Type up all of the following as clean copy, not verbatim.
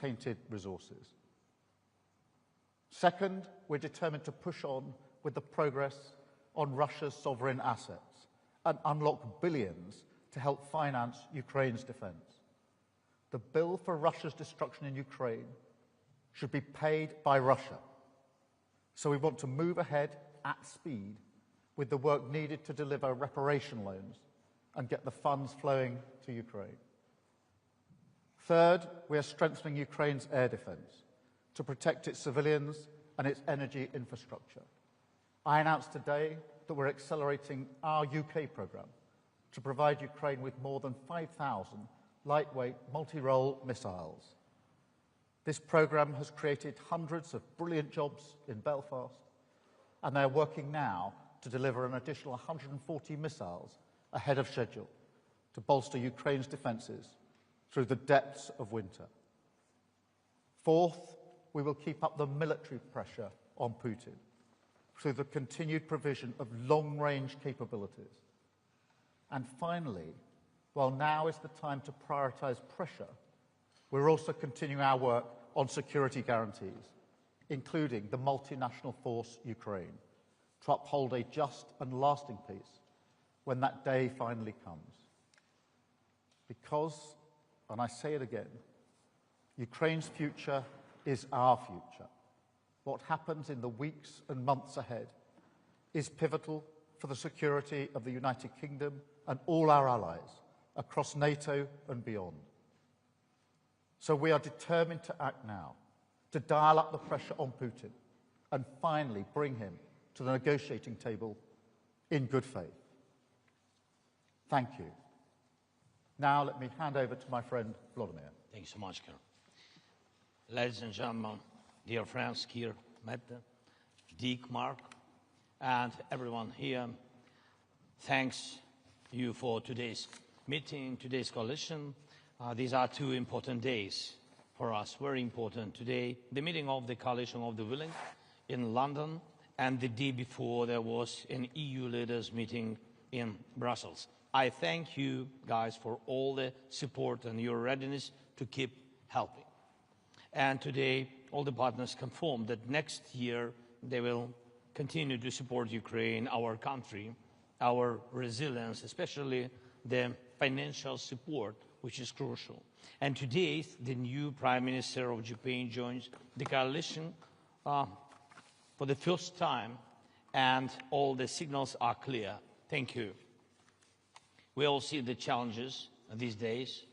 tainted resources. Second, we're determined to push on with the progress on Russia's sovereign assets and unlock billions to help finance Ukraine's defence. The bill for Russia's destruction in Ukraine should be paid by Russia. So we want to move ahead at speed with the work needed to deliver reparation loans and get the funds flowing to Ukraine. Third, we are strengthening Ukraine's air defence to protect its civilians and its energy infrastructure. I announced today that we're accelerating our UK programme to provide Ukraine with more than 5,000 lightweight multi-role missiles. This programme has created hundreds of brilliant jobs in Belfast, and they're working now to deliver an additional 140 missiles ahead of schedule to bolster Ukraine's defences through the depths of winter. Fourth, we will keep up the military pressure on Putin through the continued provision of long-range capabilities. And finally, while now is the time to prioritise pressure, we're also continuing our work on security guarantees, including the multinational force Ukraine, to uphold a just and lasting peace when that day finally comes. Because, and I say it again, Ukraine's future is our future. What happens in the weeks and months ahead is pivotal for the security of the United Kingdom and all our allies across NATO and beyond. So we are determined to act now, to dial up the pressure on Putin and finally bring him to the negotiating table in good faith. Thank you. Now let me hand over to my friend Vladimir. Thank you so much, Keir. Ladies and gentlemen, dear friends, Keir, Mette, Dick, Mark, and everyone here, thanks you for today's meeting, today's coalition. These are two important days for us, very important. Today, the meeting of the Coalition of the Willing in London, and the day before there was an EU leaders meeting in Brussels. I thank you guys for all the support and your readiness to keep helping. And today, all the partners confirmed that next year they will continue to support Ukraine, our country, our resilience, especially the financial support, which is crucial. And today, the new Prime Minister of Ukraine joins the coalition for the first time, and all the signals are clear. Thank you. We all see the challenges these days,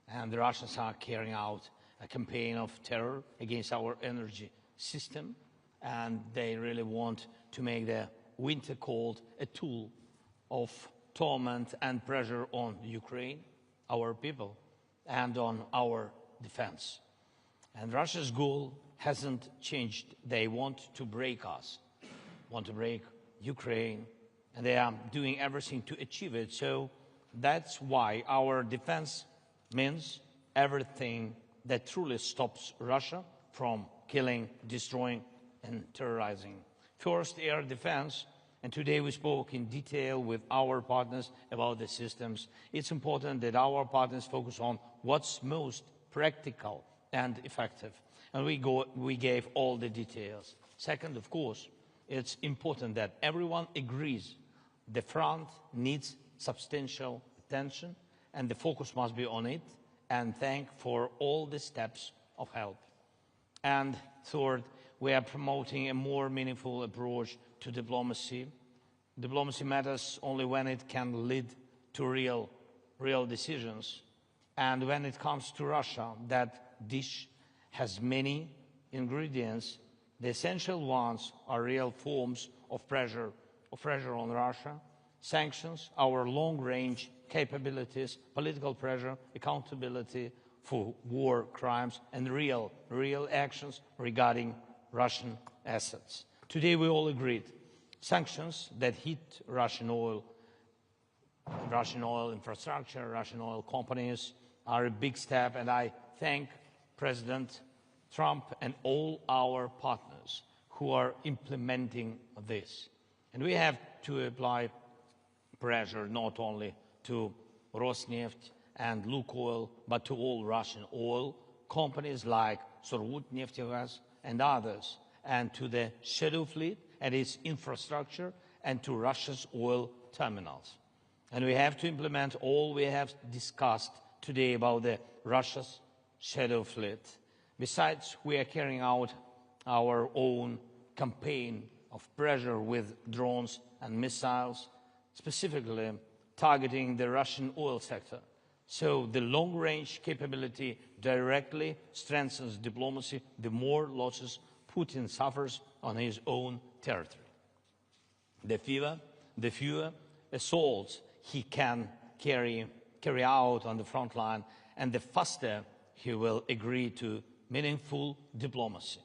and the Russians are carrying out a campaign of terror against our energy system, and they really want to make the winter cold a tool of torment and pressure on Ukraine, our people, and on our defense. And Russia's goal hasn't changed. They want to break us, want to break Ukraine, and they are doing everything to achieve it. So that's why our defense means everything that truly stops Russia from killing, destroying, and terrorizing. First, air defense, and today we spoke in detail with our partners about the systems. It's important that our partners focus on what's most practical and effective, and we gave all the details. Second, of course, it's important that everyone agrees the front needs substantial attention, and the focus must be on it, and thank for all the steps of help. And third, we are promoting a more meaningful approach to diplomacy. Diplomacy matters only when it can lead to real decisions. And when it comes to Russia, that dish has many ingredients. The essential ones are real forms of pressure on Russia, sanctions, our long-range capabilities, political pressure, accountability for war crimes, and real actions regarding Russian assets. Today we all agreed sanctions that hit Russian oil infrastructure, Russian oil companies are a big step, and I thank President Trump and all our partners who are implementing this. And we have to apply pressure not only to Rosneft and Lukoil, but to all Russian oil companies like Surgutneftegas and others, and to the shadow fleet and its infrastructure, and to Russia's oil terminals. And we have to implement all we have discussed today about the Russia's shadow fleet. Besides, we are carrying out our own campaign of pressure with drones and missiles, specifically targeting the Russian oil sector. So the long-range capability directly strengthens diplomacy, the more losses Putin suffers on his own territory. The fewer assaults he can carry out on the front line, and the faster he will agree to meaningful diplomacy.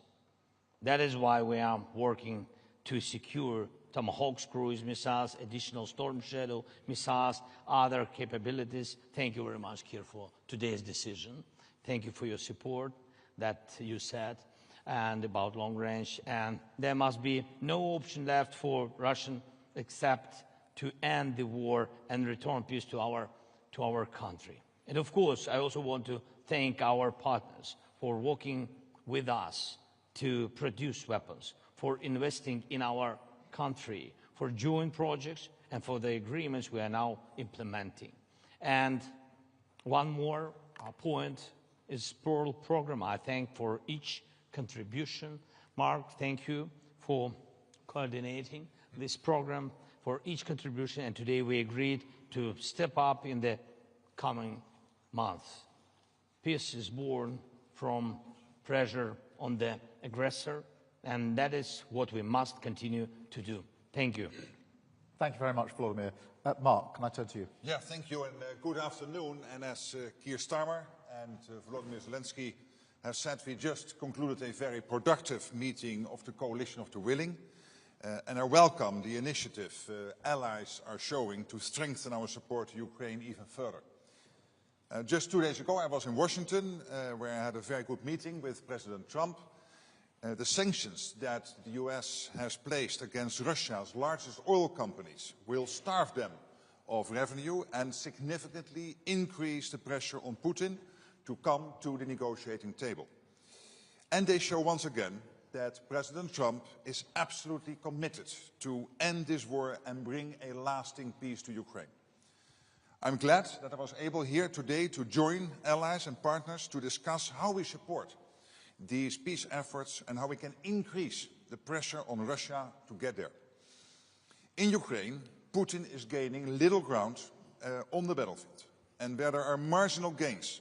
That is why we are working to secure Tomahawk cruise missiles, additional Storm Shadow missiles, other capabilities. Thank you very much, Keir, for today's decision. Thank you for your support that you said, and about long range. And there must be no option left for Russia except to end the war and return peace to our country. And of course, I also want to thank our partners for working with us to produce weapons, for investing in our country, for joint projects, and for the agreements we are now implementing. And one more point is Pearl program. I thank for each contribution. Mark, thank you for coordinating this program, for each contribution, and today we agreed to step up in the coming months. Peace is born from pressure on the aggressor, and that is what we must continue to do. Thank you. Thank you very much, Volodymyr. Mark, can I turn to you? Yeah, thank you, and good afternoon. And as Keir Starmer and Volodymyr Zelenskiy have said, we just concluded a very productive meeting of the Coalition of the Willing, and I welcome the initiative allies are showing to strengthen our support to Ukraine even further. Just 2 days ago, I was in Washington, where I had a very good meeting with President Trump. The sanctions that the US has placed against Russia's largest oil companies will starve them of revenue and significantly increase the pressure on Putin to come to the negotiating table. And they show once again that President Trump is absolutely committed to end this war and bring a lasting peace to Ukraine. I'm glad that I was able here today to join allies and partners to discuss how we support these peace efforts and how we can increase the pressure on Russia to get there. In Ukraine, Putin is gaining little ground on the battlefield. And where there are marginal gains,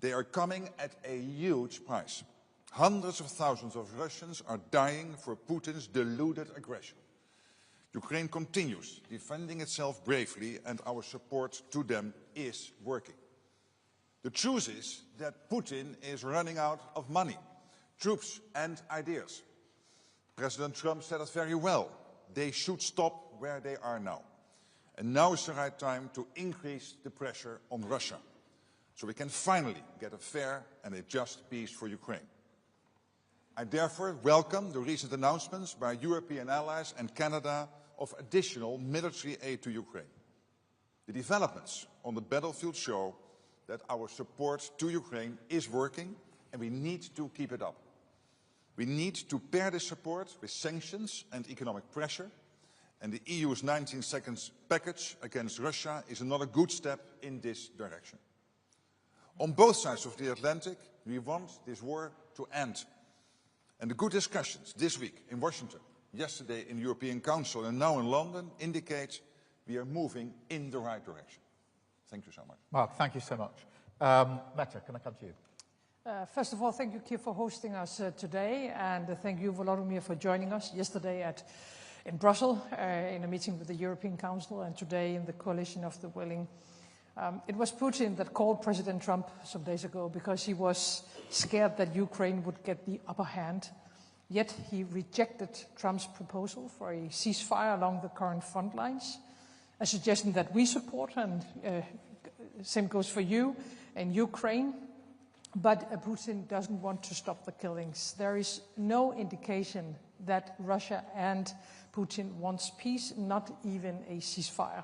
they are coming at a huge price. Hundreds of thousands of Russians are dying for Putin's deluded aggression. Ukraine continues defending itself bravely, and our support to them is working. The truth is that Putin is running out of money, troops and ideas. President Trump said it very well. They should stop where they are now. And now is the right time to increase the pressure on Russia, so we can finally get a fair and a just peace for Ukraine. I therefore welcome the recent announcements by European allies and Canada of additional military aid to Ukraine. The developments on the battlefield show that our support to Ukraine is working, and we need to keep it up. We need to pair this support with sanctions and economic pressure, and the EU's 19 seconds package against Russia is another good step in this direction. On both sides of the Atlantic, we want this war to end. And the good discussions this week in Washington, yesterday in the European Council, and now in London indicate we are moving in the right direction. Thank you so much. Mark, thank you so much. Mette, can I come to you? First of all, thank you, Keir, for hosting us today, and thank you, Volodymyr, for joining us yesterday in Brussels in a meeting with the European Council, and today in the Coalition of the Willing. It was Putin that called President Trump some days ago because he was scared that Ukraine would get the upper hand. Yet he rejected Trump's proposal for a ceasefire along the current front lines, a suggestion that we support, and same goes for you in Ukraine. But Putin doesn't want to stop the killings. There is no indication that Russia and Putin wants peace, not even a ceasefire.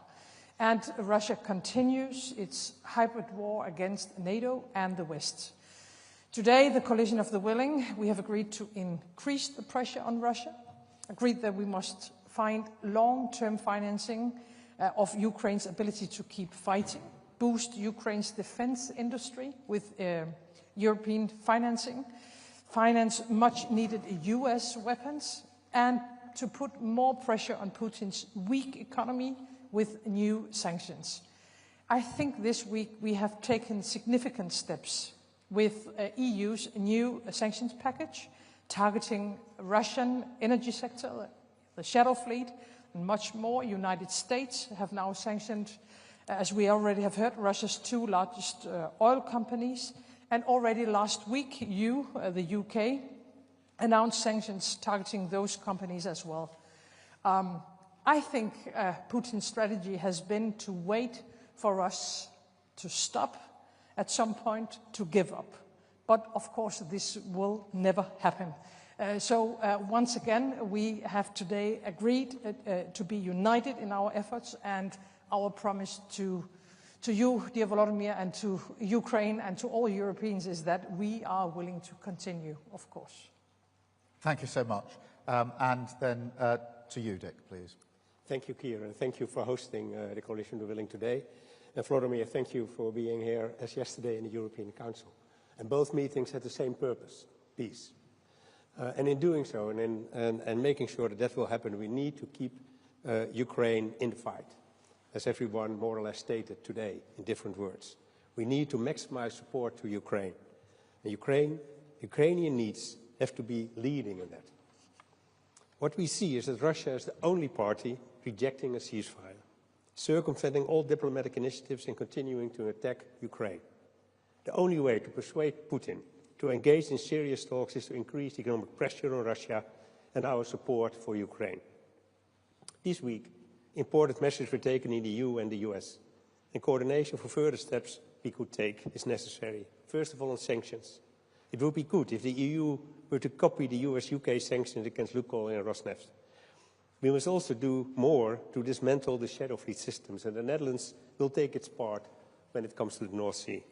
And Russia continues its hybrid war against NATO and the West. Today, the coalition of the willing, we have agreed to increase the pressure on Russia, agreed that we must find long-term financing of Ukraine's ability to keep fighting, boost Ukraine's defense industry with European financing, finance much-needed US weapons, and to put more pressure on Putin's weak economy with new sanctions. I think this week we have taken significant steps with EU's new sanctions package, targeting Russian energy sector, the shadow fleet, and much more. United States have now sanctioned, as we already have heard, Russia's 2 largest oil companies. And already last week, the UK, announced sanctions targeting those companies as well. I think Putin's strategy has been to wait for us to stop, at some point to give up. But of course, this will never happen. So once again, we have today agreed to be united in our efforts, and our promise to you, dear Volodymyr, and to Ukraine and to all Europeans is that we are willing to continue, of course. Thank you so much. And then to you, Dick, please. Thank you, Keir, and thank you for hosting the Coalition of the Willing today. And Volodymyr, thank you for being here as yesterday in the European Council. And both meetings had the same purpose, peace. And in doing so, and making sure that that will happen, we need to keep Ukraine in the fight, as everyone more or less stated today in different words. We need to maximize support to Ukraine. And Ukrainian needs have to be leading in that. What we see is that Russia is the only party rejecting a ceasefire, circumventing all diplomatic initiatives and continuing to attack Ukraine. The only way to persuade Putin to engage in serious talks is to increase economic pressure on Russia and our support for Ukraine. This week, important measures were taken in the EU and the US, and coordination for further steps we could take is necessary. First of all, on sanctions. It would be good if the EU were to copy the US-UK sanctions against Lukoil and Rosneft. We must also do more to dismantle the shadow fleet systems, and the Netherlands will take its part when it comes to the North Sea.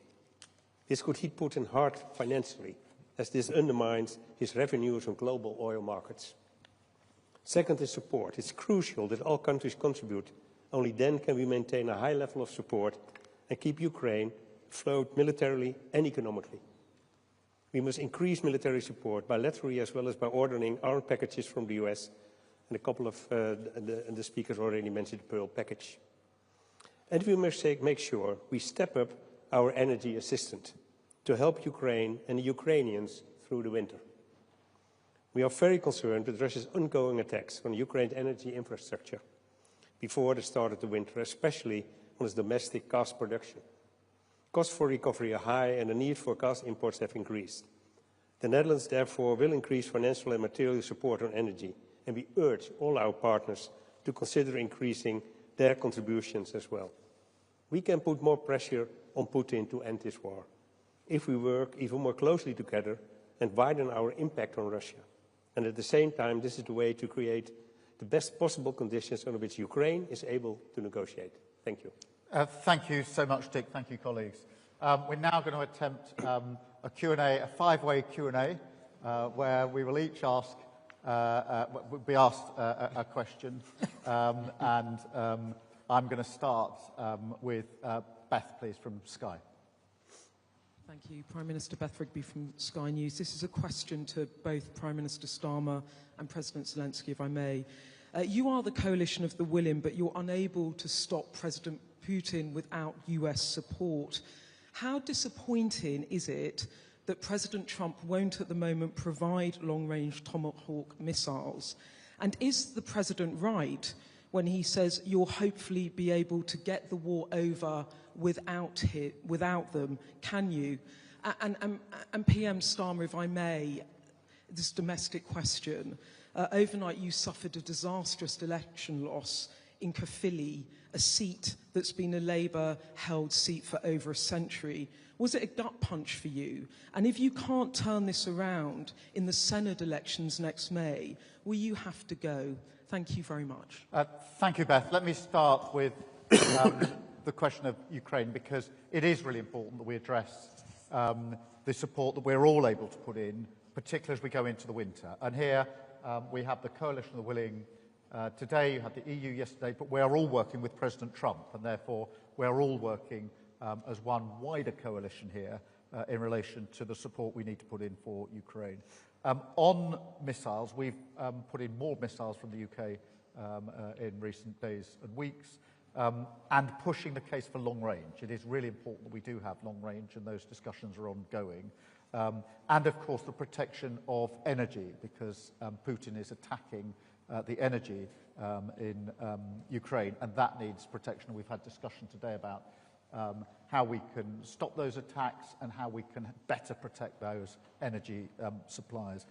This could hit Putin hard financially, as this undermines his revenues on global oil markets. Second is support. It's crucial that all countries contribute. Only then can we maintain a high level of support and keep Ukraine afloat militarily and economically. We must increase military support bilaterally as well as by ordering armed packages from the US, and a couple of the speakers already mentioned the Pearl package. And we must make sure we step up our energy assistance to help Ukraine and the Ukrainians through the winter. We are very concerned with Russia's ongoing attacks on Ukraine's energy infrastructure before the start of the winter, especially on its domestic gas production. Costs for recovery are high and the need for gas imports have increased. The Netherlands, therefore, will increase financial and material support on energy, and we urge all our partners to consider increasing their contributions as well. We can put more pressure on Putin to end this war if we work even more closely together and widen our impact on Russia. And at the same time, this is the way to create the best possible conditions under which Ukraine is able to negotiate. Thank you. Thank you so much, Dick. Thank you, colleagues. We're now going to attempt a Q&A, a five-way Q&A, where we will each ask, be asked a question. And I'm going to start with Beth, please, from Sky. Thank you. Prime Minister Beth Rigby from Sky News. This is a question to both Prime Minister Starmer and President Zelensky, if I may. You are the coalition of the willing, but you're unable to stop President Putin without US support. How disappointing is it that President Trump won't at the moment provide long-range Tomahawk missiles? And is the President right when he says you'll hopefully be able to get the war over without them? Can you? And PM Starmer, if I may, this domestic question. Overnight you suffered a disastrous election loss in Caerphilly, a seat that's been a Labour-held seat for over a century. Was it a gut punch for you? And if you can't turn this around in the Senate elections next May, will you have to go? Thank you very much. Thank you, Beth. Let me start with the question of Ukraine, because it is really important that we address the support that we're all able to put in, particularly as we go into the winter. And here we have the Coalition of the Willing today, you had the EU yesterday, but we are all working with President Trump, and therefore we're all working as one wider coalition here in relation to the support we need to put in for Ukraine. On missiles, we've put in more missiles from the UK in recent days and weeks, and pushing the case for long range. It is really important that we do have long range, and those discussions are ongoing. And of course the protection of energy, because Putin is attacking the energy in Ukraine, and that needs protection. We've had discussion today about how we can stop those attacks and how we can better protect those energy supplies.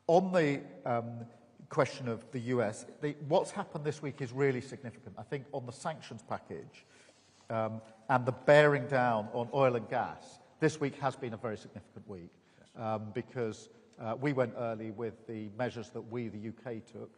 On the question of the US, what's happened this week is really significant. I think on the sanctions package and the bearing down on oil and gas, this week has been a very significant week because we went early with the measures that we, the UK, took.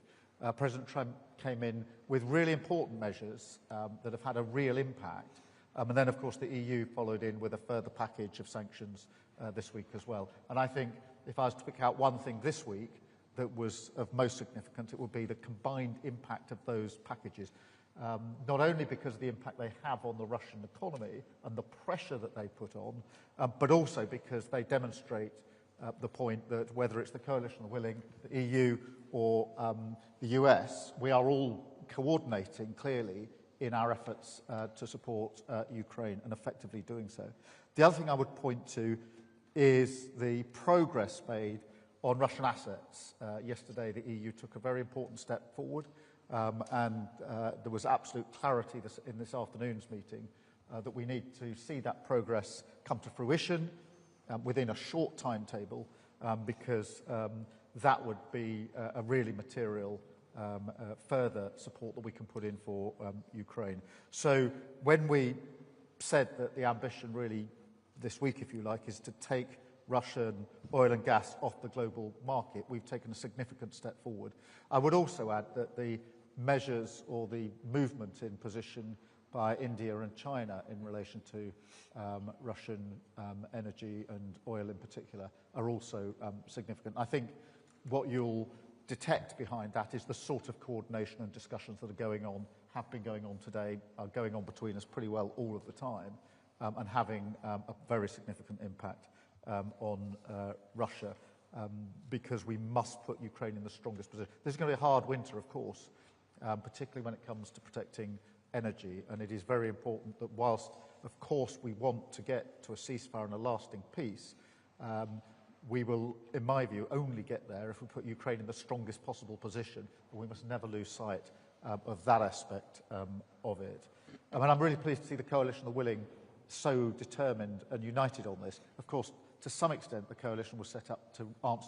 President Trump came in with really important measures that have had a real impact. And then, of course, the EU followed in with a further package of sanctions this week as well. And I think if I was to pick out one thing this week that was of most significant, it would be the combined impact of those packages. Not only because of the impact they have on the Russian economy and the pressure that they put on, but also because they demonstrate the point that whether it's the Coalition of the Willing, the EU or the US, we are all coordinating clearly in our efforts to support Ukraine and effectively doing so. The other thing I would point to is the progress made on Russian assets. Yesterday the EU took a very important step forward and there was absolute clarity in this afternoon's meeting that we need to see that progress come to fruition within a short timetable because that would be a really material further support that we can put in for Ukraine. So when we said that the ambition really this week, if you like, is to take Russian oil and gas off the global market, we've taken a significant step forward. I would also add that the measures or the movement in position by India and China in relation to Russian energy and oil in particular are also significant. I think what you'll detect behind that is the sort of coordination and discussions that are going on, have been going on today, are going on between us pretty well all of the time, and having a very significant impact on Russia, because we must put Ukraine in the strongest position. This is going to be a hard winter, of course, particularly when it comes to protecting energy, and it is very important that whilst, of course, we want to get to a ceasefire and a lasting peace, we will, in my view, only get there if we put Ukraine in the strongest possible position, and we must never lose sight of that aspect of it. I mean, I'm really pleased to see the Coalition of the Willing so determined and united on this. Of course, to some extent, the coalition was set up to answer